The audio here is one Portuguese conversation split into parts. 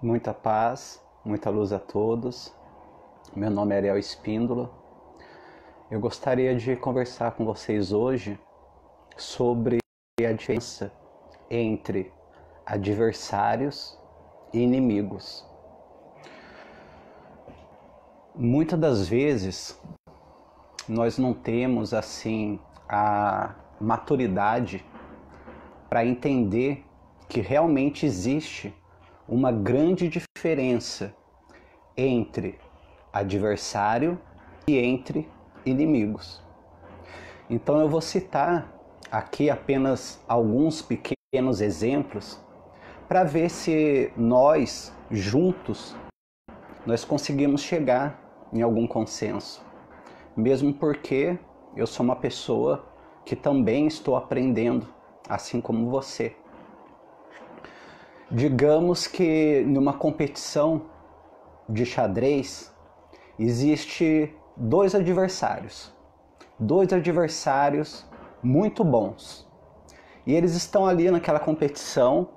Muita paz, muita luz a todos. Meu nome é Ariel Espíndola. Eu gostaria de conversar com vocês hoje sobre a diferença entre adversários e inimigos. Muitas das vezes nós não temos assim a maturidade para entender que realmente existe uma grande diferença entre adversário e entre inimigos. Então eu vou citar aqui apenas alguns pequenos exemplos para ver se nós juntos nós conseguimos chegar em algum consenso. Mesmo porque eu sou uma pessoa que também estou aprendendo, assim como você. Digamos que numa competição de xadrez existe dois adversários muito bons. E eles estão ali naquela competição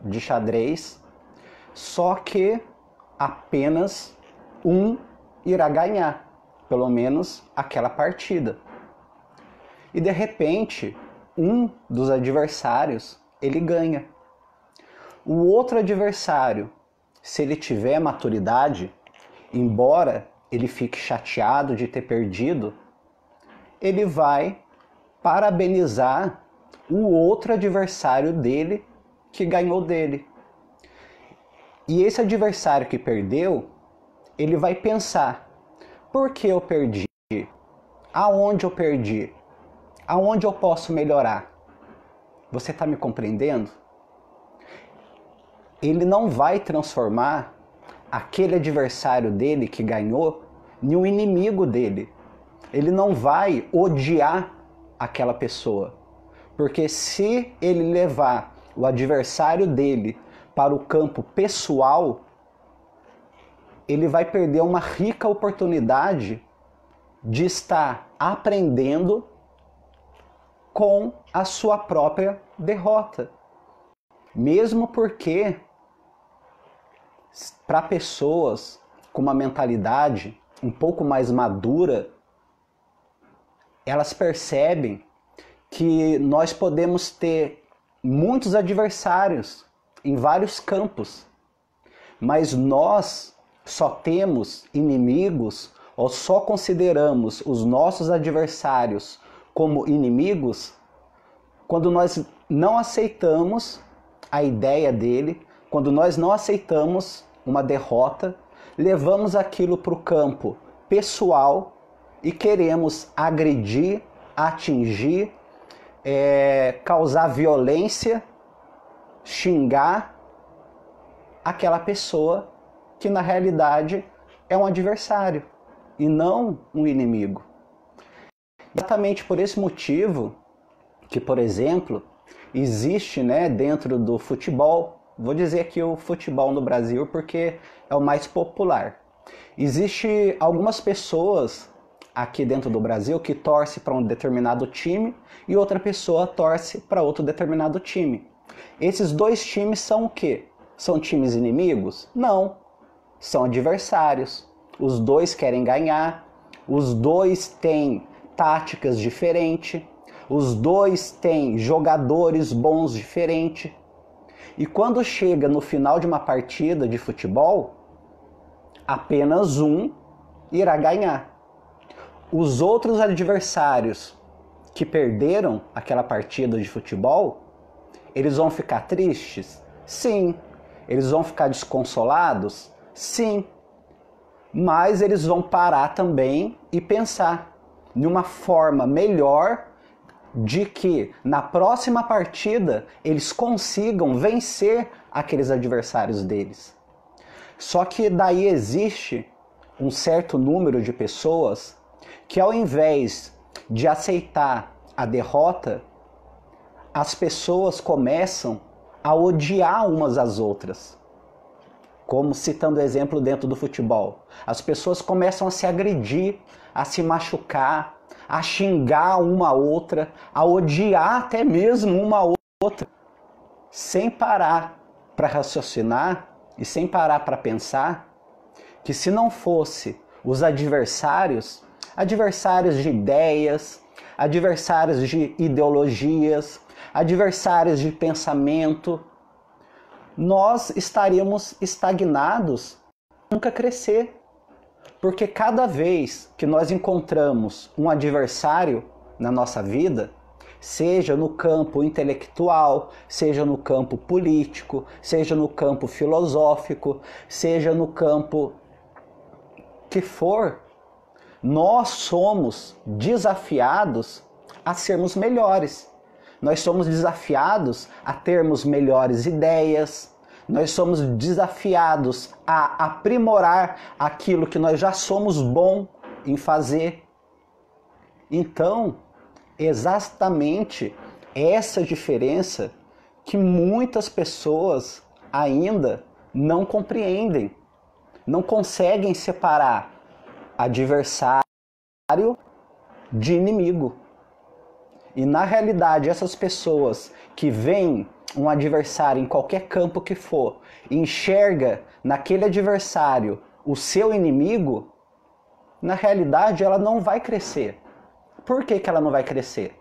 de xadrez, só que apenas um irá ganhar, pelo menos aquela partida. E de repente, um dos adversários, ele ganha. O outro adversário, se ele tiver maturidade, embora ele fique chateado de ter perdido, ele vai parabenizar o outro adversário dele que ganhou dele. E esse adversário que perdeu, ele vai pensar: por que eu perdi? Aonde eu perdi? Aonde eu posso melhorar? Você está me compreendendo? Ele não vai transformar aquele adversário dele que ganhou em um inimigo dele. Ele não vai odiar aquela pessoa. Porque se ele levar o adversário dele para o campo pessoal, ele vai perder uma rica oportunidade de estar aprendendo com a sua própria derrota. Mesmo porque, para pessoas com uma mentalidade um pouco mais madura, elas percebem que nós podemos ter muitos adversários em vários campos, mas nós só temos inimigos ou só consideramos os nossos adversários como inimigos quando nós não aceitamos a ideia dele, quando nós não aceitamos uma derrota, levamos aquilo para o campo pessoal e queremos agredir, atingir, causar violência, xingar aquela pessoa que na realidade é um adversário e não um inimigo. Exatamente por esse motivo que, por exemplo, existe, dentro do futebol, vou dizer aqui o futebol no Brasil porque é o mais popular. Existe algumas pessoas aqui dentro do Brasil que torce para um determinado time e outra pessoa torce para outro determinado time. Esses dois times são o quê? São times inimigos? Não. São adversários. Os dois querem ganhar, os dois têm táticas diferentes, os dois têm jogadores bons diferentes. E quando chega no final de uma partida de futebol, apenas um irá ganhar. Os outros adversários que perderam aquela partida de futebol, eles vão ficar tristes? Sim. Eles vão ficar desconsolados? Sim. Mas eles vão parar também e pensar numa forma melhor de que na próxima partida eles consigam vencer aqueles adversários deles. Só que daí existe um certo número de pessoas que, ao invés de aceitar a derrota, as pessoas começam a odiar umas às outras. Como citando o exemplo dentro do futebol. As pessoas começam a se agredir, a se machucar, a xingar uma a outra, a odiar até mesmo uma a outra, sem parar para raciocinar e sem parar para pensar que se não fosse os adversários de ideias, adversários de ideologias, adversários de pensamento, nós estaríamos estagnados, nunca crescer. Porque cada vez que nós encontramos um adversário na nossa vida, seja no campo intelectual, seja no campo político, seja no campo filosófico, seja no campo que for, nós somos desafiados a sermos melhores. Nós somos desafiados a termos melhores ideias. Nós somos desafiados a aprimorar aquilo que nós já somos bom em fazer. Então, exatamente essa diferença que muitas pessoas ainda não compreendem, não conseguem separar adversário de inimigo. E na realidade, essas pessoas que veem um adversário em qualquer campo que for, enxerga naquele adversário o seu inimigo, na realidade ela não vai crescer. Por que ela não vai crescer?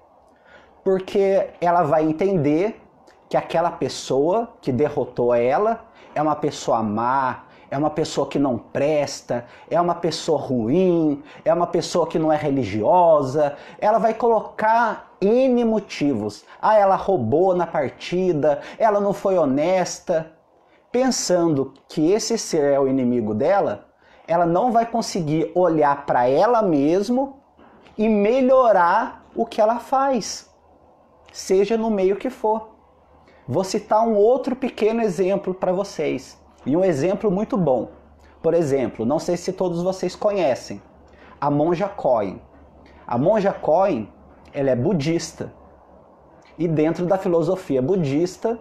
Porque ela vai entender que aquela pessoa que derrotou ela é uma pessoa má, é uma pessoa que não presta, é uma pessoa ruim, é uma pessoa que não é religiosa. Ela vai colocar N motivos. Ah, ela roubou na partida, ela não foi honesta. Pensando que esse ser é o inimigo dela, ela não vai conseguir olhar para ela mesma e melhorar o que ela faz, seja no meio que for. Vou citar um outro pequeno exemplo para vocês. E um exemplo muito bom. Por exemplo, não sei se todos vocês conhecem, a monja Coen. A monja Coen, ela é budista. E dentro da filosofia budista,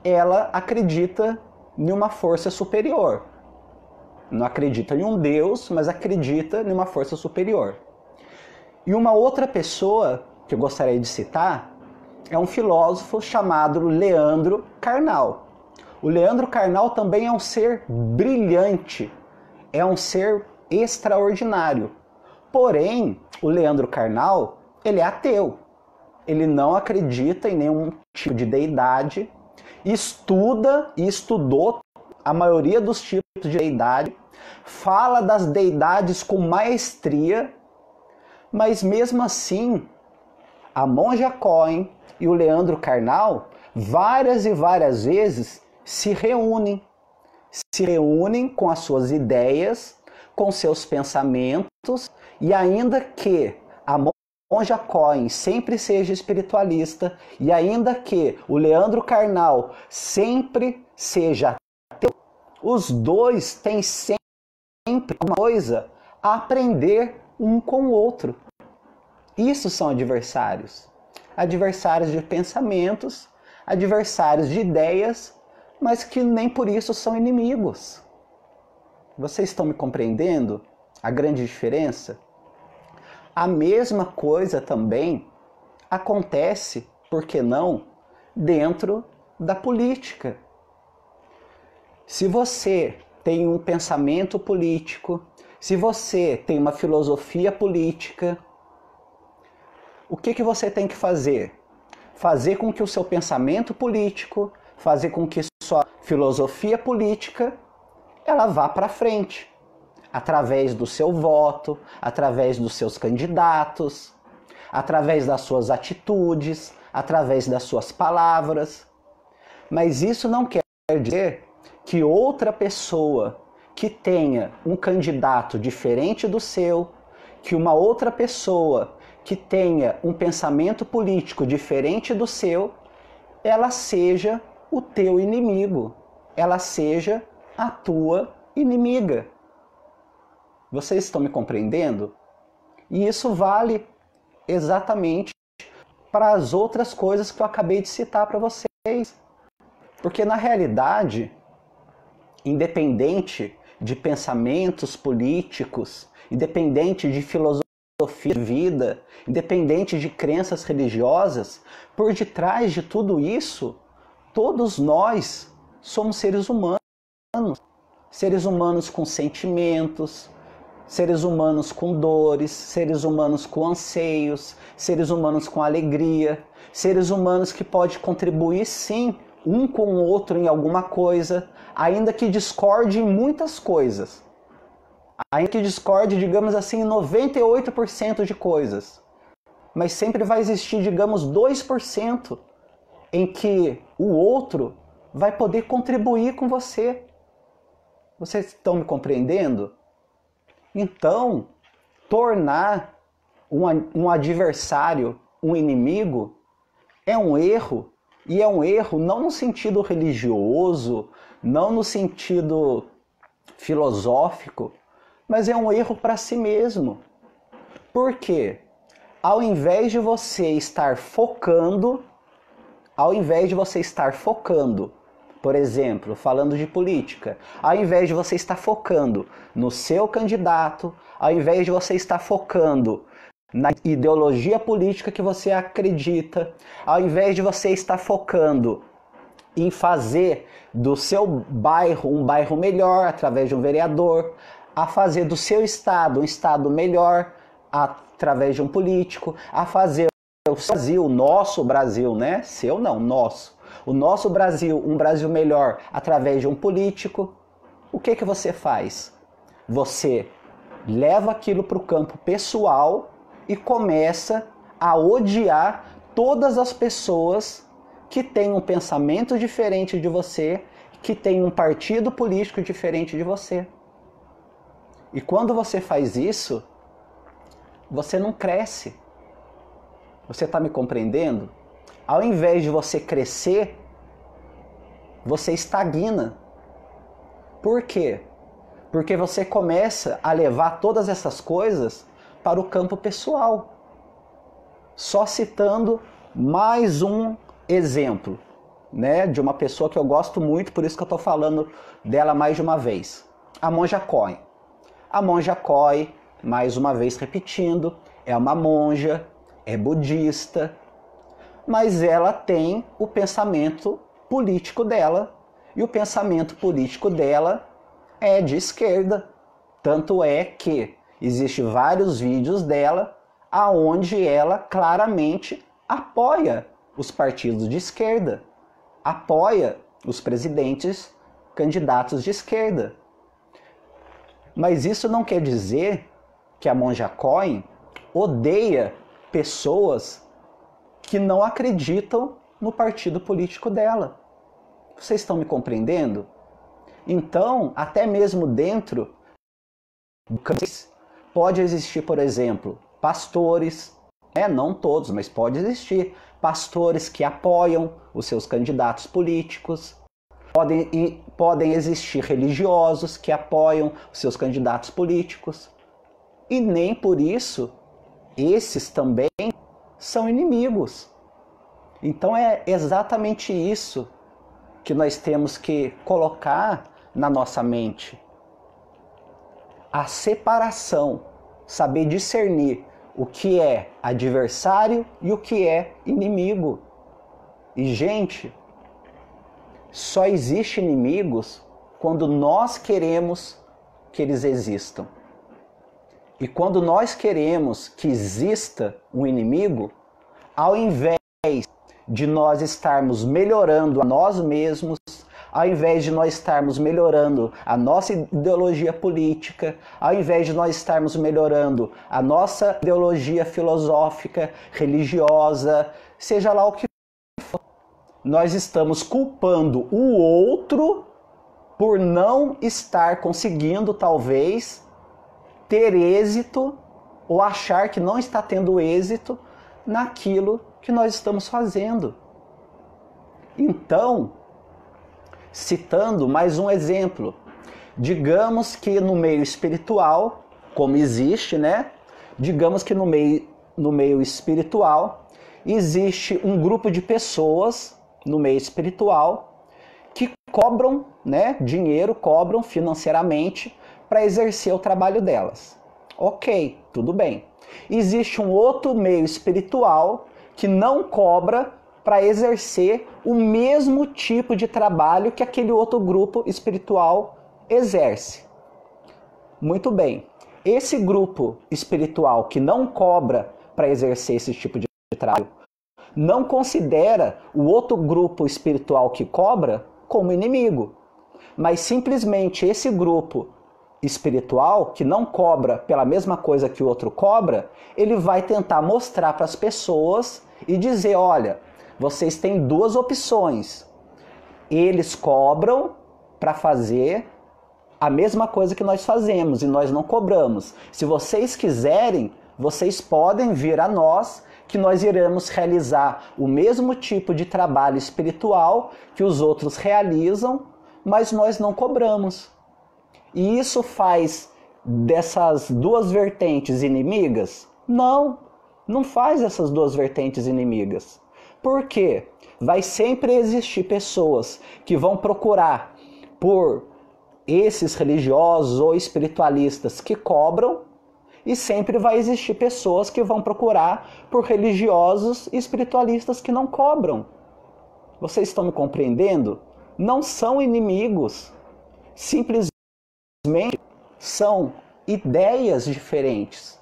ela acredita em uma força superior. Não acredita em um Deus, mas acredita em uma força superior. E uma outra pessoa que eu gostaria de citar é um filósofo chamado Leandro Carnal. O Leandro Carnal também é um ser brilhante, é um ser extraordinário. Porém, o Leandro Carnal, ele é ateu. Ele não acredita em nenhum tipo de deidade, estuda e estudou a maioria dos tipos de deidade, fala das deidades com maestria, mas mesmo assim, a monja Coen e o Leandro Carnal, várias e várias vezes, se reúnem com as suas ideias, com seus pensamentos, e ainda que a monja Coen sempre seja espiritualista, e ainda que o Leandro Carnal sempre seja ateu, os dois têm sempre uma coisa a aprender um com o outro. Isso são adversários. Adversários de pensamentos, adversários de ideias, mas que nem por isso são inimigos. Vocês estão me compreendendo a grande diferença? A mesma coisa também acontece, por que não, dentro da política. Se você tem um pensamento político, se você tem uma filosofia política, o que você tem que fazer? Fazer com que o seu pensamento político, fazer com que sua filosofia política, ela vá para frente, através do seu voto, através dos seus candidatos, através das suas atitudes, através das suas palavras. Mas isso não quer dizer que outra pessoa que tenha um candidato diferente do seu, que uma outra pessoa que tenha um pensamento político diferente do seu, ela seja o teu inimigo, ela seja a tua inimiga. Vocês estão me compreendendo? E isso vale exatamente para as outras coisas que eu acabei de citar para vocês. Porque na realidade, independente de pensamentos políticos, independente de filosofia de vida, independente de crenças religiosas, por detrás de tudo isso, todos nós somos seres humanos. seres humanos com sentimentos, seres humanos com dores, seres humanos com anseios, seres humanos com alegria, seres humanos que podem contribuir sim um com o outro em alguma coisa, ainda que discorde em muitas coisas. Ainda que discorde, digamos assim, em 98% de coisas. Mas sempre vai existir, digamos, 2% em que o outro vai poder contribuir com você. Vocês estão me compreendendo? Então, tornar um adversário um inimigo é um erro, e é um erro não no sentido religioso, não no sentido filosófico, mas é um erro para si mesmo. Por quê? Ao invés de você estar focando, por exemplo, falando de política, ao invés de você estar focando no seu candidato, ao invés de você estar focando na ideologia política que você acredita, ao invés de você estar focando em fazer do seu bairro um bairro melhor através de um vereador, a fazer do seu estado um estado melhor através de um político, a fazer o Brasil, o nosso Brasil, né? Seu não, nosso. O nosso Brasil, um Brasil melhor através de um político. O que você faz? Você leva aquilo para o campo pessoal e começa a odiar todas as pessoas que têm um pensamento diferente de você, que têm um partido político diferente de você. E quando você faz isso, você não cresce. Você está me compreendendo? Ao invés de você crescer, você estagna. Por quê? Porque você começa a levar todas essas coisas para o campo pessoal. Só citando mais um exemplo, né, de uma pessoa que eu gosto muito, por isso que eu estou falando dela mais de uma vez. A Monja Coen. A Monja Coen, mais uma vez repetindo, é uma monja, é budista, mas ela tem o pensamento político dela, e o pensamento político dela é de esquerda. Tanto é que existem vários vídeos dela aonde ela claramente apoia os partidos de esquerda, apoia os presidentes candidatos de esquerda. Mas isso não quer dizer que a Monja Coen odeia pessoas que não acreditam no partido político dela. Vocês estão me compreendendo? Então, até mesmo dentro do campo, pode existir, por exemplo, pastores, não todos, mas pode existir pastores que apoiam os seus candidatos políticos. Podem existir religiosos que apoiam os seus candidatos políticos. E nem por isso esses também são inimigos. Então é exatamente isso que nós temos que colocar na nossa mente. A separação, saber discernir o que é adversário e o que é inimigo. E, gente, só existe inimigos quando nós queremos que eles existam. E quando nós queremos que exista um inimigo, ao invés de nós estarmos melhorando a nós mesmos, ao invés de nós estarmos melhorando a nossa ideologia política, ao invés de nós estarmos melhorando a nossa ideologia filosófica, religiosa, seja lá o que for, nós estamos culpando o outro por não estar conseguindo, talvez, ter êxito ou achar que não está tendo êxito naquilo que nós estamos fazendo. Então, citando mais um exemplo, digamos que no meio espiritual, como existe, né? Digamos que no meio espiritual existe um grupo de pessoas no meio espiritual que cobram, né, dinheiro, cobram financeiramente para exercer o trabalho delas. Ok, tudo bem. Existe um outro meio espiritual que não cobra para exercer o mesmo tipo de trabalho que aquele outro grupo espiritual exerce. Muito bem. Esse grupo espiritual que não cobra para exercer esse tipo de trabalho, não considera o outro grupo espiritual que cobra como inimigo, mas simplesmente esse grupo espiritual que não cobra pela mesma coisa que o outro cobra, ele vai tentar mostrar para as pessoas e dizer, olha, vocês têm duas opções. Eles cobram para fazer a mesma coisa que nós fazemos e nós não cobramos. Se vocês quiserem, vocês podem vir a nós, que nós iremos realizar o mesmo tipo de trabalho espiritual que os outros realizam, mas nós não cobramos. E isso faz dessas duas vertentes inimigas? Não, não faz essas duas vertentes inimigas. Por quê? Vai sempre existir pessoas que vão procurar por esses religiosos ou espiritualistas que cobram, e sempre vai existir pessoas que vão procurar por religiosos e espiritualistas que não cobram. Vocês estão me compreendendo? Não são inimigos. Simplesmente são ideias diferentes.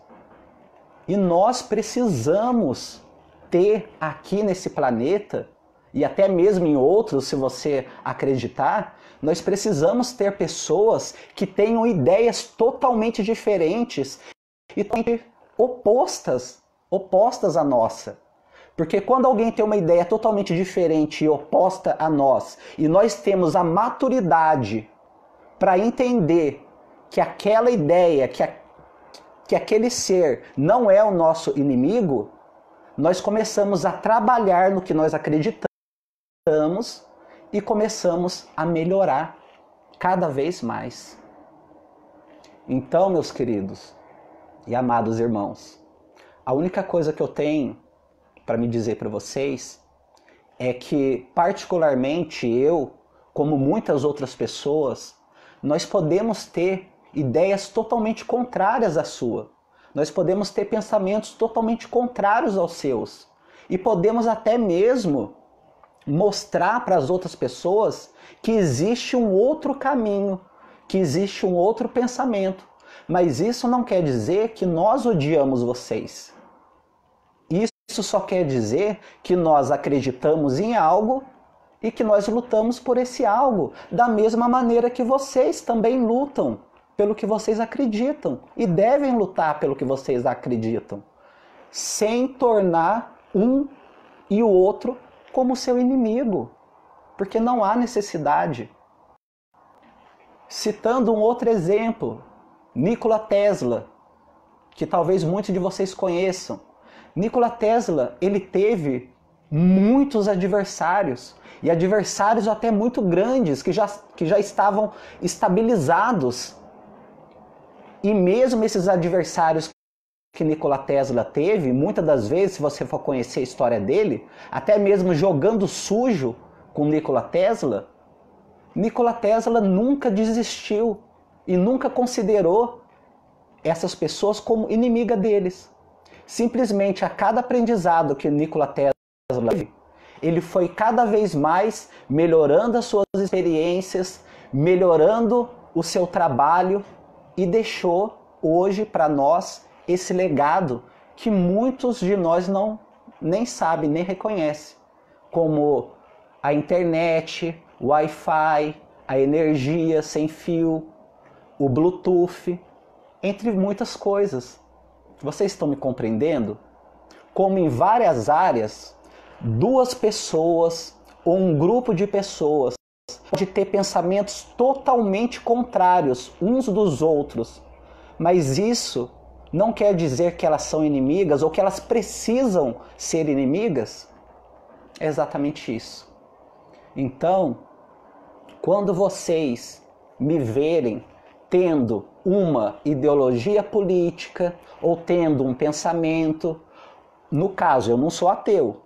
E nós precisamos ter aqui nesse planeta, e até mesmo em outros, se você acreditar, nós precisamos ter pessoas que tenham ideias totalmente diferentes e opostas à nossa. Porque quando alguém tem uma ideia totalmente diferente e oposta a nós, e nós temos a maturidade para entender que aquela ideia, que aquele ser não é o nosso inimigo, nós começamos a trabalhar no que nós acreditamos e começamos a melhorar cada vez mais. Então, meus queridos e amados irmãos, a única coisa que eu tenho para me dizer para vocês é que, particularmente eu, como muitas outras pessoas, nós podemos ter ideias totalmente contrárias à sua. Nós podemos ter pensamentos totalmente contrários aos seus. E podemos até mesmo mostrar para as outras pessoas que existe um outro caminho, que existe um outro pensamento. Mas isso não quer dizer que nós odiamos vocês. Isso só quer dizer que nós acreditamos em algo e que nós lutamos por esse algo, da mesma maneira que vocês também lutam pelo que vocês acreditam e devem lutar pelo que vocês acreditam, sem tornar um e o outro como seu inimigo, porque não há necessidade. Citando um outro exemplo, Nikola Tesla, que talvez muitos de vocês conheçam. Nikola Tesla, ele teve muitos adversários, e adversários até muito grandes, que já estavam estabilizados. E mesmo esses adversários que Nikola Tesla teve, muitas das vezes, se você for conhecer a história dele, até mesmo jogando sujo com Nikola Tesla nunca desistiu e nunca considerou essas pessoas como inimiga deles. Simplesmente a cada aprendizado que Nikola Tesla teve, ele foi cada vez mais melhorando as suas experiências, melhorando o seu trabalho e deixou hoje para nós esse legado que muitos de nós nem sabem, nem reconhecem, como a internet, o Wi-Fi, a energia sem fio, o Bluetooth, entre muitas coisas. Vocês estão me compreendendo? Como em várias áreas, duas pessoas ou um grupo de pessoas pode ter pensamentos totalmente contrários uns dos outros, mas isso não quer dizer que elas são inimigas ou que elas precisam ser inimigas. É exatamente isso. Então, quando vocês me verem tendo uma ideologia política ou tendo um pensamento, no caso, eu não sou ateu,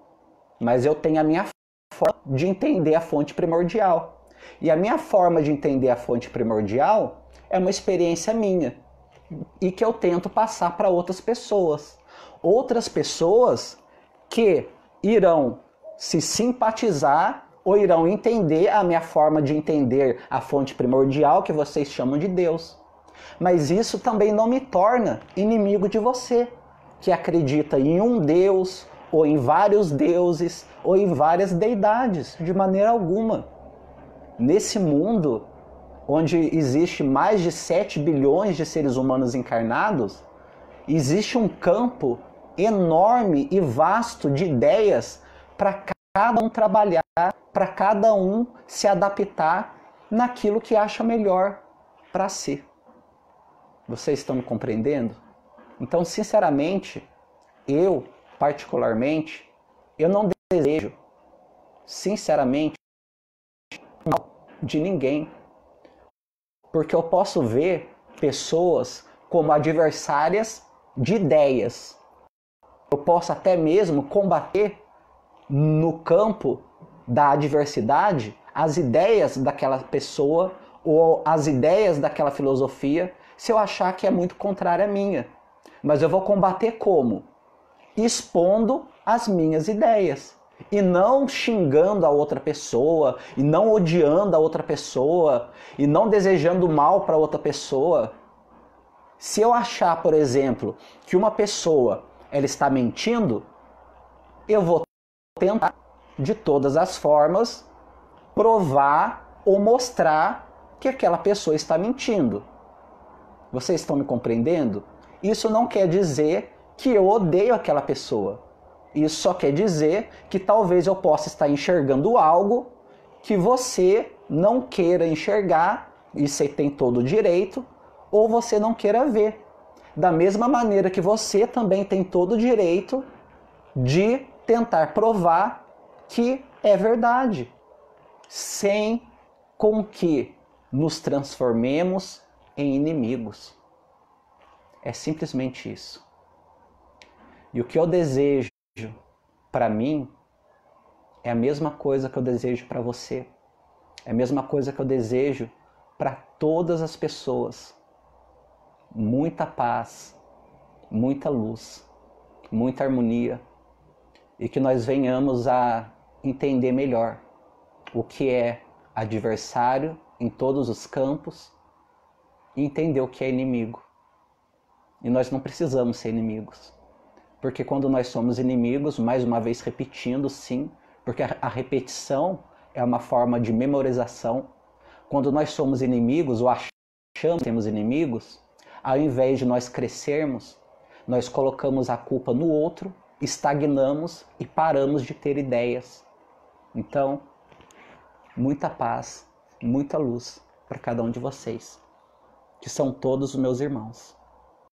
mas eu tenho a minha forma de entender a fonte primordial. E a minha forma de entender a fonte primordial é uma experiência minha e que eu tento passar para outras pessoas. Outras pessoas que irão se simpatizar ou irão entender a minha forma de entender a fonte primordial que vocês chamam de Deus. Mas isso também não me torna inimigo de você, que acredita em um Deus, ou em vários deuses, ou em várias deidades, de maneira alguma. Nesse mundo, onde existe mais de 7 bilhões de seres humanos encarnados, existe um campo enorme e vasto de ideias para cada um trabalhar, para cada um se adaptar naquilo que acha melhor para si. Vocês estão me compreendendo? Então, sinceramente, eu, particularmente, eu não desejo, sinceramente, mal de ninguém. Porque eu posso ver pessoas como adversárias de ideias. Eu posso até mesmo combater no campo da adversidade as ideias daquela pessoa ou as ideias daquela filosofia, se eu achar que é muito contrária à minha. Mas eu vou combater como? Expondo as minhas ideias. E não xingando a outra pessoa, e não odiando a outra pessoa, e não desejando mal para outra pessoa. Se eu achar, por exemplo, que uma pessoa ela está mentindo, eu vou tentar, de todas as formas, provar ou mostrar que aquela pessoa está mentindo. Vocês estão me compreendendo? Isso não quer dizer que eu odeio aquela pessoa. Isso só quer dizer que talvez eu possa estar enxergando algo que você não queira enxergar, e você tem todo o direito, ou você não queira ver. Da mesma maneira que você também tem todo o direito de tentar provar que é verdade, sem com que nos transformemos em inimigos. É simplesmente isso. E o que eu desejo para mim é a mesma coisa que eu desejo para você. É a mesma coisa que eu desejo para todas as pessoas. Muita paz, muita luz, muita harmonia. E que nós venhamos a entender melhor o que é adversário em todos os campos e entender o que é inimigo. E nós não precisamos ser inimigos. Porque quando nós somos inimigos, mais uma vez repetindo, sim, porque a repetição é uma forma de memorização. Quando nós somos inimigos, ou achamos que temos inimigos, ao invés de nós crescermos, nós colocamos a culpa no outro, estagnamos e paramos de ter ideias. Então, muita paz, muita luz para cada um de vocês, que são todos os meus irmãos.